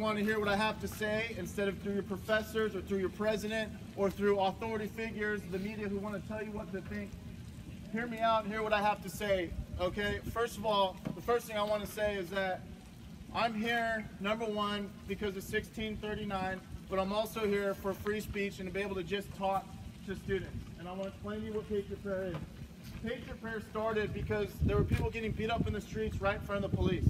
Want to hear what I have to say instead of through your professors or through your president or through authority figures, the media who want to tell you what to think. Hear me out and hear what I have to say, okay? First of all, the first thing I want to say is that I'm here, number one, because of 1639, but I'm also here for free speech and to be able to just talk to students. And I want to explain to you what Patriot Prayer is. Patriot Prayer started because there were people getting beat up in the streets right in front of the police.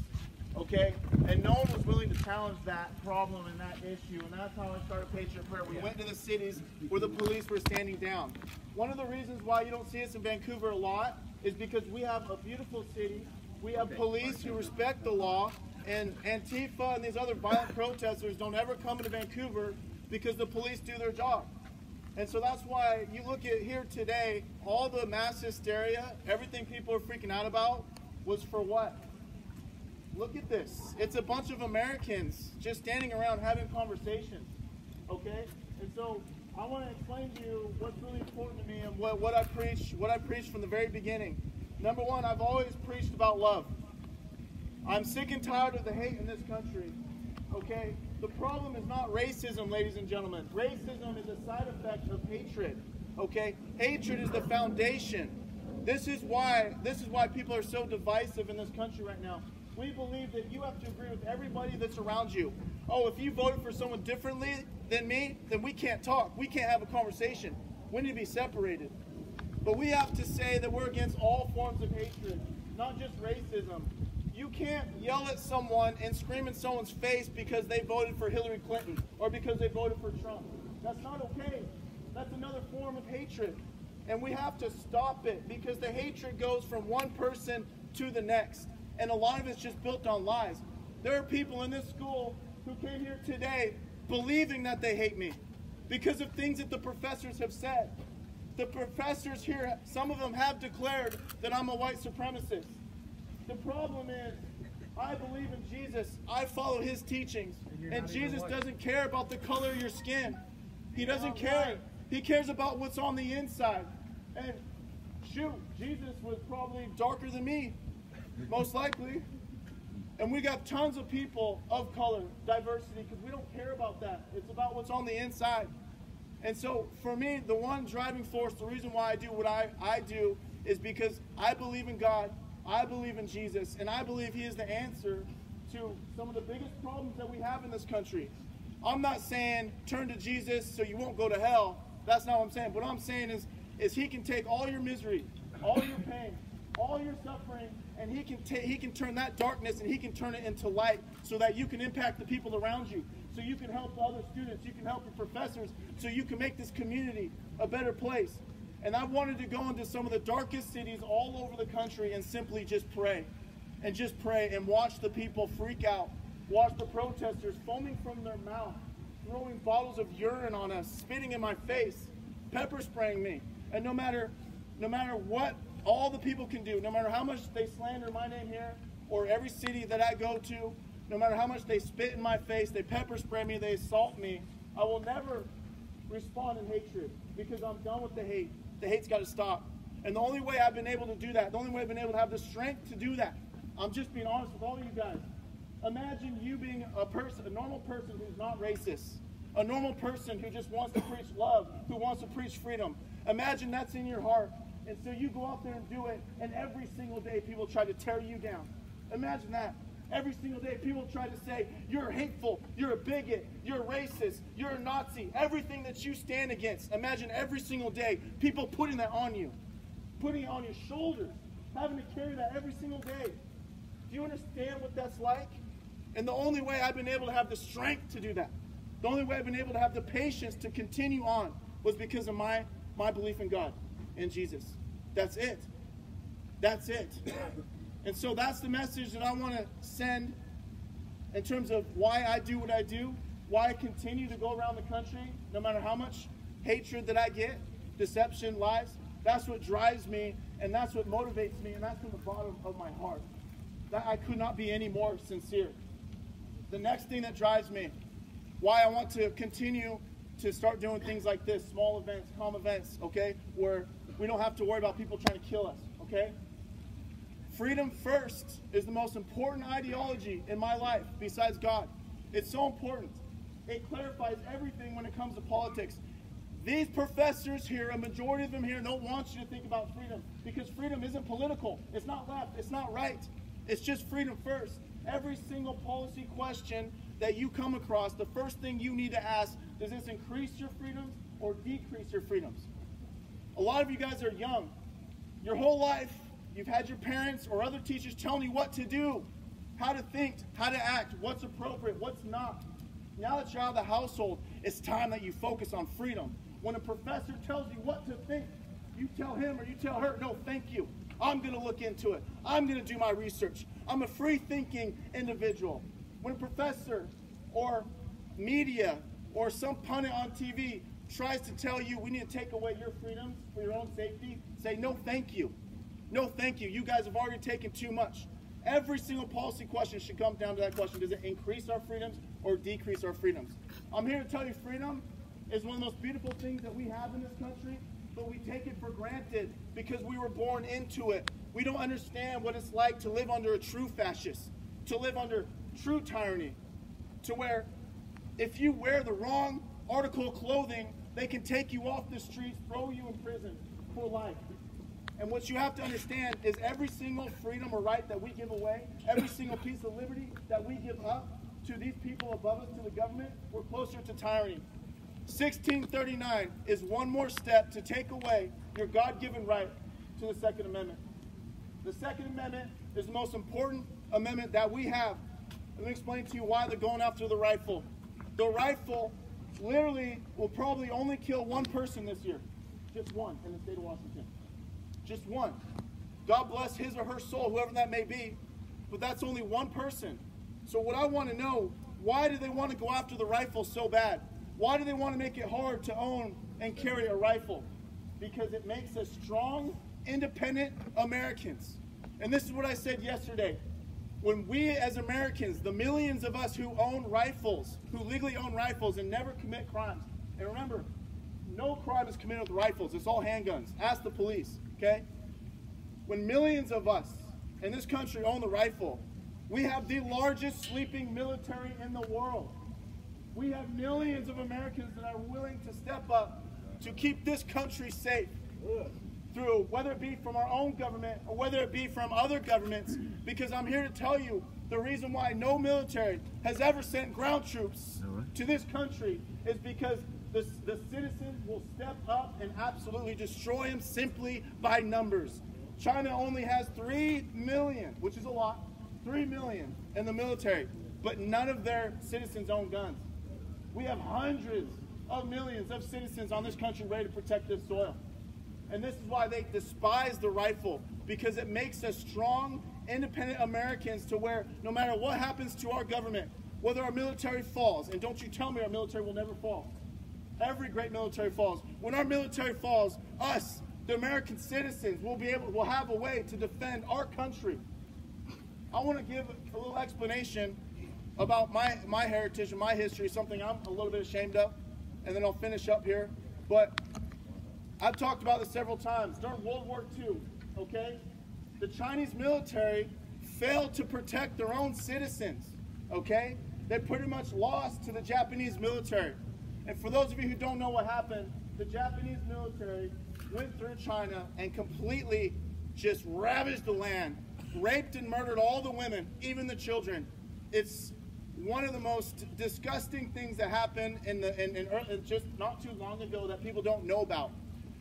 Okay, and no one was willing to challenge that problem and that issue, and that's how I started Patriot Prayer. We went to the cities where the police were standing down. One of the reasons why you don't see us in Vancouver a lot is because we have a beautiful city, we have police who respect the law, and Antifa and these other violent protesters don't ever come into Vancouver because the police do their job. And so that's why you look at here today, all the mass hysteria, everything people are freaking out about was for what? Look at this. It's a bunch of Americans just standing around having conversations, okay? And so I want to explain to you what's really important to me and what I preach from the very beginning. Number one, I've always preached about love. I'm sick and tired of the hate in this country, okay? The problem is not racism, ladies and gentlemen. Racism is a side effect of hatred, okay? Hatred is the foundation. This is why people are so divisive in this country right now. We believe that you have to agree with everybody that's around you. Oh, if you voted for someone differently than me, then we can't talk. We can't have a conversation. We need to be separated. But we have to say that we're against all forms of hatred, not just racism. You can't yell at someone and scream in someone's face because they voted for Hillary Clinton or because they voted for Trump. That's not okay. That's another form of hatred. And we have to stop it because the hatred goes from one person to the next. And a lot of it's just built on lies. There are people in this school who came here today believing that they hate me because of things that the professors have said. The professors here, some of them have declared that I'm a white supremacist. The problem is, I believe in Jesus. I follow his teachings. And Jesus doesn't care about the color of your skin. He doesn't care. He cares about what's on the inside. And shoot, Jesus was probably darker than me. Most likely. And we got tons of people of color, diversity, because we don't care about that. It's about what's on the inside. And so for me, the one driving force, the reason why I do what I do is because I believe in God, I believe in Jesus, and I believe he is the answer to some of the biggest problems that we have in this country. I'm not saying turn to Jesus so you won't go to hell. That's not what I'm saying. What I'm saying is he can take all your misery, all your pain, all your suffering, and he can turn that darkness and he can turn it into light so that you can impact the people around you, so you can help other students, you can help your professors, so you can make this community a better place. And I wanted to go into some of the darkest cities all over the country and simply just pray and watch the people freak out, watch the protesters foaming from their mouth, throwing bottles of urine on us, spitting in my face, pepper spraying me. And no matter what all the people can do, no matter how much they slander my name here or every city that I go to, no matter how much they spit in my face, they pepper spray me, they assault me, I will never respond in hatred because I'm done with the hate. The hate's got to stop. And the only way I've been able to do that, the only way I've been able to have the strength to do that, I'm just being honest with all of you guys. Imagine you being a normal person who's not racist, a normal person who just wants to preach love, who wants to preach freedom. Imagine that's in your heart. And so you go out there and do it, and every single day people try to tear you down. Imagine that. Every single day people try to say, you're hateful, you're a bigot, you're a racist, you're a Nazi, everything that you stand against. Imagine every single day people putting that on you, putting it on your shoulders, having to carry that every single day. Do you understand what that's like? And the only way I've been able to have the strength to do that, the only way I've been able to have the patience to continue on was because of my belief in God, in Jesus. That's it. That's it. And so that's the message that I want to send in terms of why I do what I do, why I continue to go around the country, no matter how much hatred that I get, deception, lies. That's what drives me, and that's what motivates me, and that's from the bottom of my heart. That I could not be any more sincere. The next thing that drives me, why I want to continue to start doing things like this, small events, calm events, okay, where we don't have to worry about people trying to kill us, okay? Freedom first is the most important ideology in my life besides God. It's so important. It clarifies everything when it comes to politics. These professors here, a majority of them here, don't want you to think about freedom because freedom isn't political. It's not left. It's not right. It's just freedom first. Every single policy question that you come across, the first thing you need to ask, does this increase your freedoms or decrease your freedoms? A lot of you guys are young. Your whole life, you've had your parents or other teachers telling you what to do, how to think, how to act, what's appropriate, what's not. Now that you're out of the household, it's time that you focus on freedom. When a professor tells you what to think, you tell him or you tell her, no, thank you. I'm going to look into it. I'm going to do my research. I'm a free-thinking individual. When a professor or media or some pundit on TV tries to tell you we need to take away your freedoms for your own safety, say, no, thank you. No, thank you. You guys have already taken too much. Every single policy question should come down to that question. Does it increase our freedoms or decrease our freedoms? I'm here to tell you freedom is one of the most beautiful things that we have in this country, but we take it for granted because we were born into it. We don't understand what it's like to live under a true fascist, to live under true tyranny, to where if you wear the wrong article of clothing, they can take you off the streets, throw you in prison for life. And what you have to understand is every single freedom or right that we give away, every single piece of liberty that we give up to these people above us, to the government, we're closer to tyranny. 1639 is one more step to take away your God-given right to the Second Amendment. The Second Amendment is the most important amendment that we have. Let me explain to you why they're going after the rifle. The rifle literally will probably only kill one person this year. Just one in the state of Washington. Just one. God bless his or her soul, whoever that may be, but that's only one person. So what I want to know, why do they want to go after the rifle so bad? Why do they want to make it hard to own and carry a rifle? Because it makes us strong, independent Americans. And this is what I said yesterday. When we as Americans, the millions of us who own rifles, who legally own rifles and never commit crimes, and remember, no crime is committed with rifles. It's all handguns. Ask the police, okay? When millions of us in this country own the rifle, we have the largest sleeping military in the world. We have millions of Americans that are willing to step up to keep this country safe through, whether it be from our own government or whether it be from other governments, because I'm here to tell you the reason why no military has ever sent ground troops to this country is because the citizens will step up and absolutely destroy them simply by numbers. China only has 3 million, which is a lot, 3 million in the military, but none of their citizens own guns. We have hundreds of millions of citizens on this country ready to protect this soil. And this is why they despise the rifle, because it makes us strong, independent Americans to where no matter what happens to our government, whether our military falls, and don't you tell me our military will never fall. Every great military falls. When our military falls, us, the American citizens, will have a way to defend our country. I want to give a little explanation about my heritage and my history, something I'm a little bit ashamed of, and then I'll finish up here. But I've talked about this several times. During World War II, okay, the Chinese military failed to protect their own citizens, okay? They pretty much lost to the Japanese military. And for those of you who don't know what happened, the Japanese military went through China and completely just ravaged the land, raped and murdered all the women, even the children. It's one of the most disgusting things that happened in just not too long ago that people don't know about.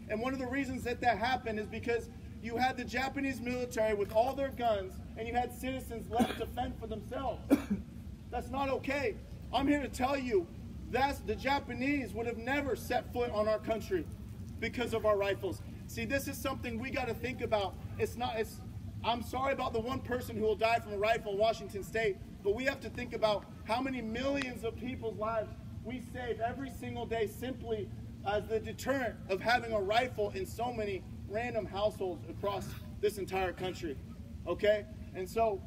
And one of the reasons that happened is because you had the Japanese military with all their guns and you had citizens left to fend for themselves. That's not okay. I'm here to tell you that the Japanese would have never set foot on our country because of our rifles. See, this is something we got to think about. I'm sorry about the one person who will die from a rifle in Washington State, but we have to think about how many millions of people's lives we save every single day simply as the deterrent of having a rifle in so many random households across this entire country, okay? And so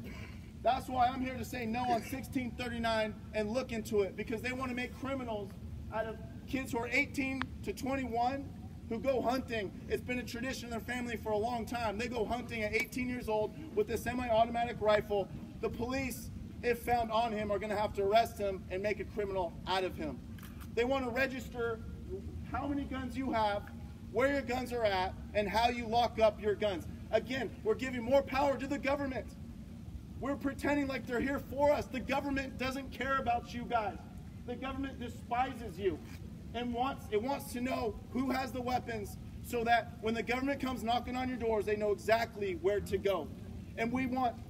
that's why I'm here to say no on 1639 and look into it, because they want to make criminals out of kids who are 18 to 21 who go hunting. It's been a tradition in their family for a long time. They go hunting at 18 years old with a semi-automatic rifle. The police if found on him, are going to have to arrest him and make a criminal out of him. They want to register how many guns you have, where your guns are at, and how you lock up your guns. Again, we're giving more power to the government. We're pretending like they're here for us. The government doesn't care about you guys. The government despises you and wants to know who has the weapons so that when the government comes knocking on your doors, they know exactly where to go. And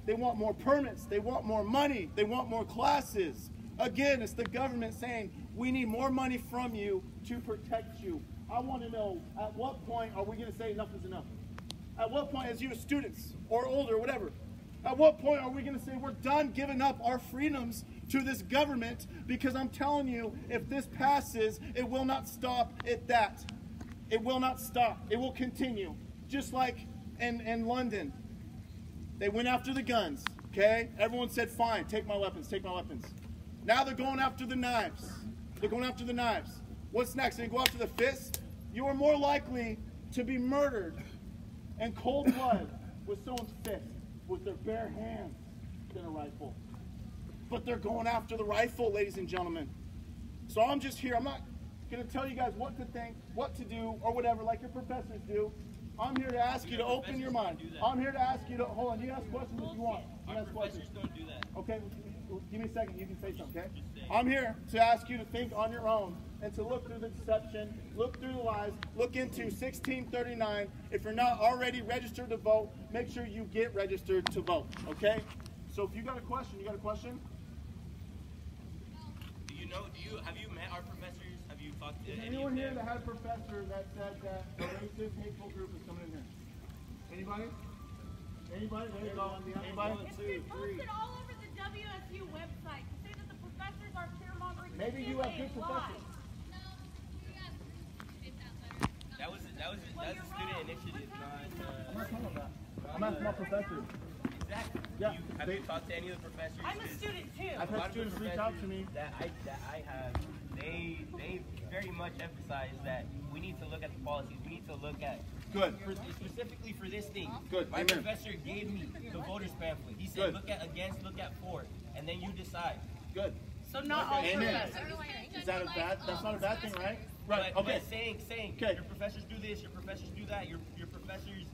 they want more permits, they want more money, they want more classes. Again, it's the government saying, we need more money from you to protect you. I want to know, at what point are we going to say enough is enough? At what point, as you students or older, whatever, at what point are we going to say we're done giving up our freedoms to this government? Because I'm telling you, if this passes, it will not stop at that. It will not stop. It will continue. Just like in London, they went after the guns, okay? Everyone said, fine, take my weapons, take my weapons. Now they're going after the knives. They're going after the knives. What's next? They go after the fist? You are more likely to be murdered in cold blood with someone's fist, with their bare hands, than a rifle. But they're going after the rifle, ladies and gentlemen. So I'm just here. I'm not going to tell you guys what to think, what to do, or whatever, like your professors do. I'm here to ask you to open your mind. I'm here to ask you to, hold on, you ask questions if you want. You ask questions. Don't do that. Okay, give me a second, you can say something, okay? I'm here to ask you to think on your own and to look through the deception, look through the lies, look into 1639. If you're not already registered to vote, make sure you get registered to vote, okay? So if you got a question, you got a question? Have you met our professors? Have you talked to anyone here that had a professor that said that a racist, hateful group is coming in here? Anybody? Anybody? There you go. Anybody? It's been posted all over the WSU website to say that the professors are fear-mongering. Maybe you have good professors. That was a student initiative, I'm not talking about that. I'm asking about professors. Exactly. Yeah. Have you talked to any of the professors? I'm a student too. I've had students reach out to me. That I have, they very much emphasize that we need to look at the policies. We need to look at specifically for this thing. Good. My Amen. professor gave me the voters pamphlet. He said, Good. look at against, look at for, and then you decide. Good. So not all Amen. professors. Is that a bad? That's not a bad thing, right? Right. But, Okay. But saying Okay. your professors do this, your professors do that, your professors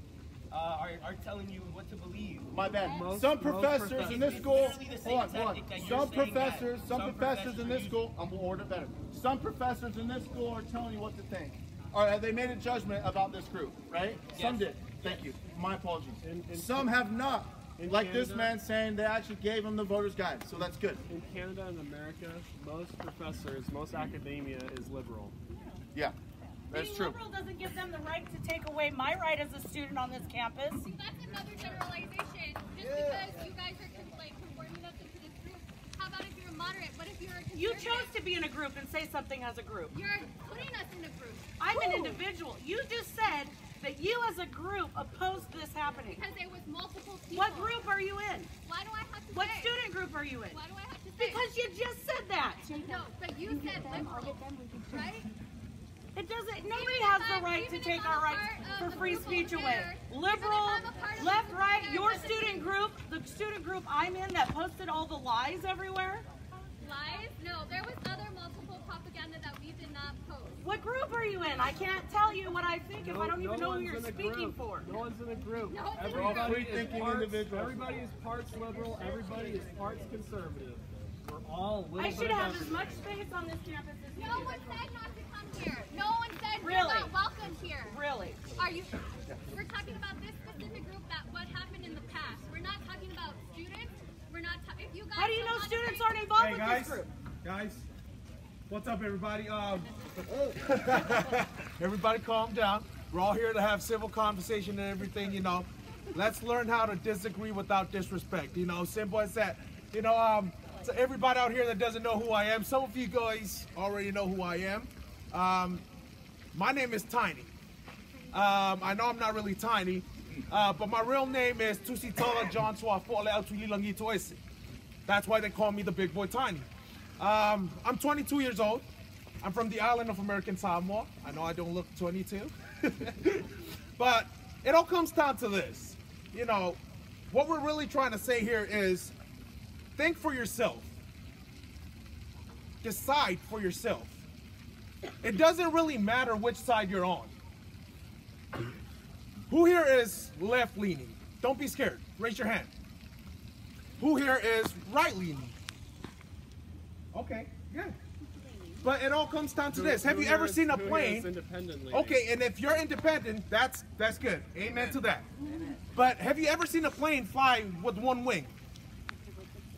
are telling you what to believe. My bad. Some professors in this school, hold on. Some professors in this school, I'm gonna order better. Some professors in this school are telling you what to think. All right, they made a judgment about this group, right? Yes. Some did. Thank you. My apologies. Some have not. Like Canada, this man saying they actually gave him the voter's guide, so that's good. In Canada and America, most professors, most academia is liberal. Yeah, that's Being true. liberal doesn't give them the right to take away my right as a student on this campus. That's another generalization. Just because you guys are conforming us into this group, how about if you're a moderate? What if you're a conservative? You chose to be in a group and say something as a group. You're putting us in a group. I'm an individual. You just said that you as a group opposed this happening. Because there was multiple people. What group are you in? Why do I have to What say? student group are you in? Why do I have to say? Because you just said that. No, but you said liberal, right? It doesn't, nobody has the right to take our rights for free speech away. Liberal, left, right, your student group, the student group I'm in that posted all the lies everywhere. Lies? No, there was other multiple propaganda that we did not post. What group are you in? I can't tell you what I think if I don't even know who you're speaking for. No one's in a group. No one's in a Everybody group. is Free-thinking parts, individuals. everybody is parts liberal. Everybody is parts conservative. We're all a little I bit should of have as everything. much space on this campus as you No do. one said not to come here. No one said Really? you're not welcome here. Really? Are you? We're talking about this specific group that what happened in the past. We're not talking about students. We're not. If you guys. How do you don't know want to students say- aren't involved Hey with guys, this group? guys, what's up everybody? Everybody calm down. We're all here to have civil conversation and everything, you know. Let's learn how to disagree without disrespect, you know, simple as that. You know, to everybody out here that doesn't know who I am, some of you guys already know who I am. My name is Tiny. I know I'm not really tiny, but my real name is Tusitola John Swafole Autulilangi Toese. That's why they call me the Big Boy Tiny. I'm 22 years old. I'm from the island of American Samoa. I know I don't look 22. But it all comes down to this. You know, what we're really trying to say here is think for yourself. Decide for yourself. It doesn't really matter which side you're on. Who here is left-leaning? Don't be scared. Raise your hand. Who here is right-leaning? Okay, good. But it all comes down to this. Have you ever seen a plane? Okay, and if you're independent, that's good. Amen to that. But have you ever seen a plane fly with one wing?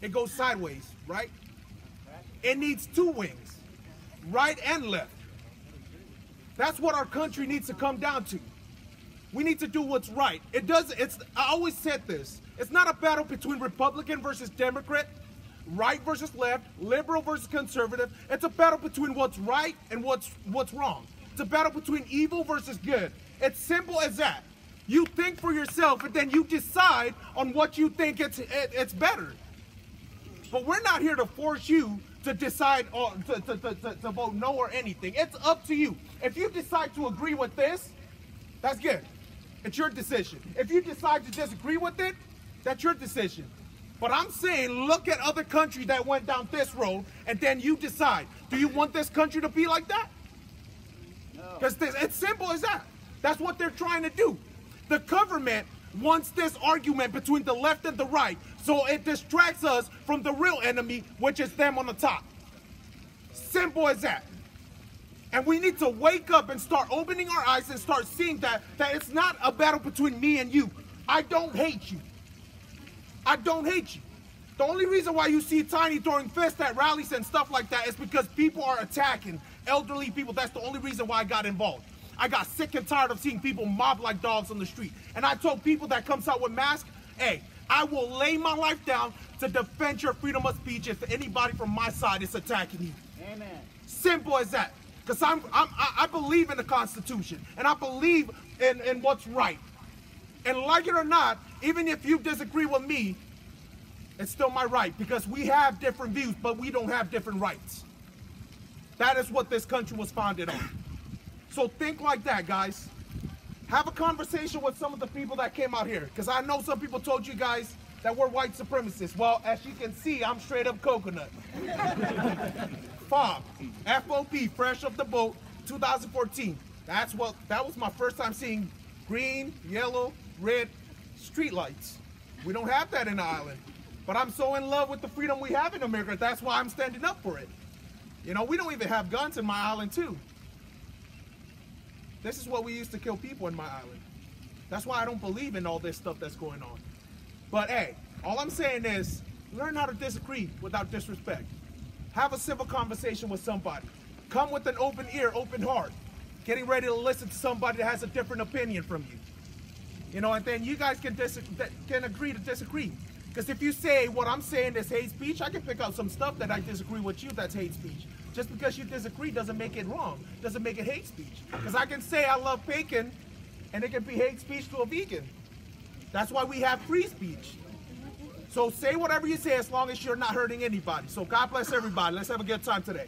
It goes sideways, right? It needs two wings, right and left. That's what our country needs to come down to. We need to do what's right. I always said this. It's not a battle between Republican versus Democrat, right versus left, liberal versus conservative. It's a battle between what's right and what's wrong. It's a battle between evil versus good. It's simple as that. You think for yourself, and then you decide on what you think it's better. But we're not here to force you to decide or to vote no or anything. It's up to you. If you decide to agree with this, that's good. It's your decision. If you decide to disagree with it, that's your decision. But I'm saying, look at other countries that went down this road, and then you decide, do you want this country to be like that? No. Because it's simple as that. That's what they're trying to do. The government wants this argument between the left and the right, so it distracts us from the real enemy, which is them on the top. Simple as that. And we need to wake up and start opening our eyes and start seeing that it's not a battle between me and you. I don't hate you. I don't hate you. The only reason why you see Tiny throwing fists at rallies and stuff like that is because people are attacking elderly people. That's the only reason why I got involved. I got sick and tired of seeing people mob like dogs on the street. And I told people that comes out with masks, hey, I will lay my life down to defend your freedom of speech if anybody from my side is attacking you. Amen. Simple as that. Because I believe in the Constitution, and I believe in what's right. And like it or not, even if you disagree with me, it's still my right, because we have different views, but we don't have different rights. That is what this country was founded on. So think like that, guys. Have a conversation with some of the people that came out here, because I know some people told you guys that we're white supremacists. Well, as you can see, I'm straight up coconut. FOB, F-O-B, fresh off the boat, 2014. That was my first time seeing green, yellow, red streetlights. We don't have that in the island. But I'm so in love with the freedom we have in America, that's why I'm standing up for it. You know, we don't even have guns in my island too. This is what we used to kill people in my island. That's why I don't believe in all this stuff that's going on. But hey, all I'm saying is, learn how to disagree without disrespect. Have a civil conversation with somebody. Come with an open ear, open heart. Getting ready to listen to somebody that has a different opinion from you. You know, and then you guys can agree to disagree. Because if you say what I'm saying is hate speech, I can pick out some stuff that I disagree with you that's hate speech. Just because you disagree doesn't make it wrong. Doesn't make it hate speech. Because I can say I love bacon, and it can be hate speech to a vegan. That's why we have free speech. So say whatever you say as long as you're not hurting anybody. So God bless everybody. Let's have a good time today.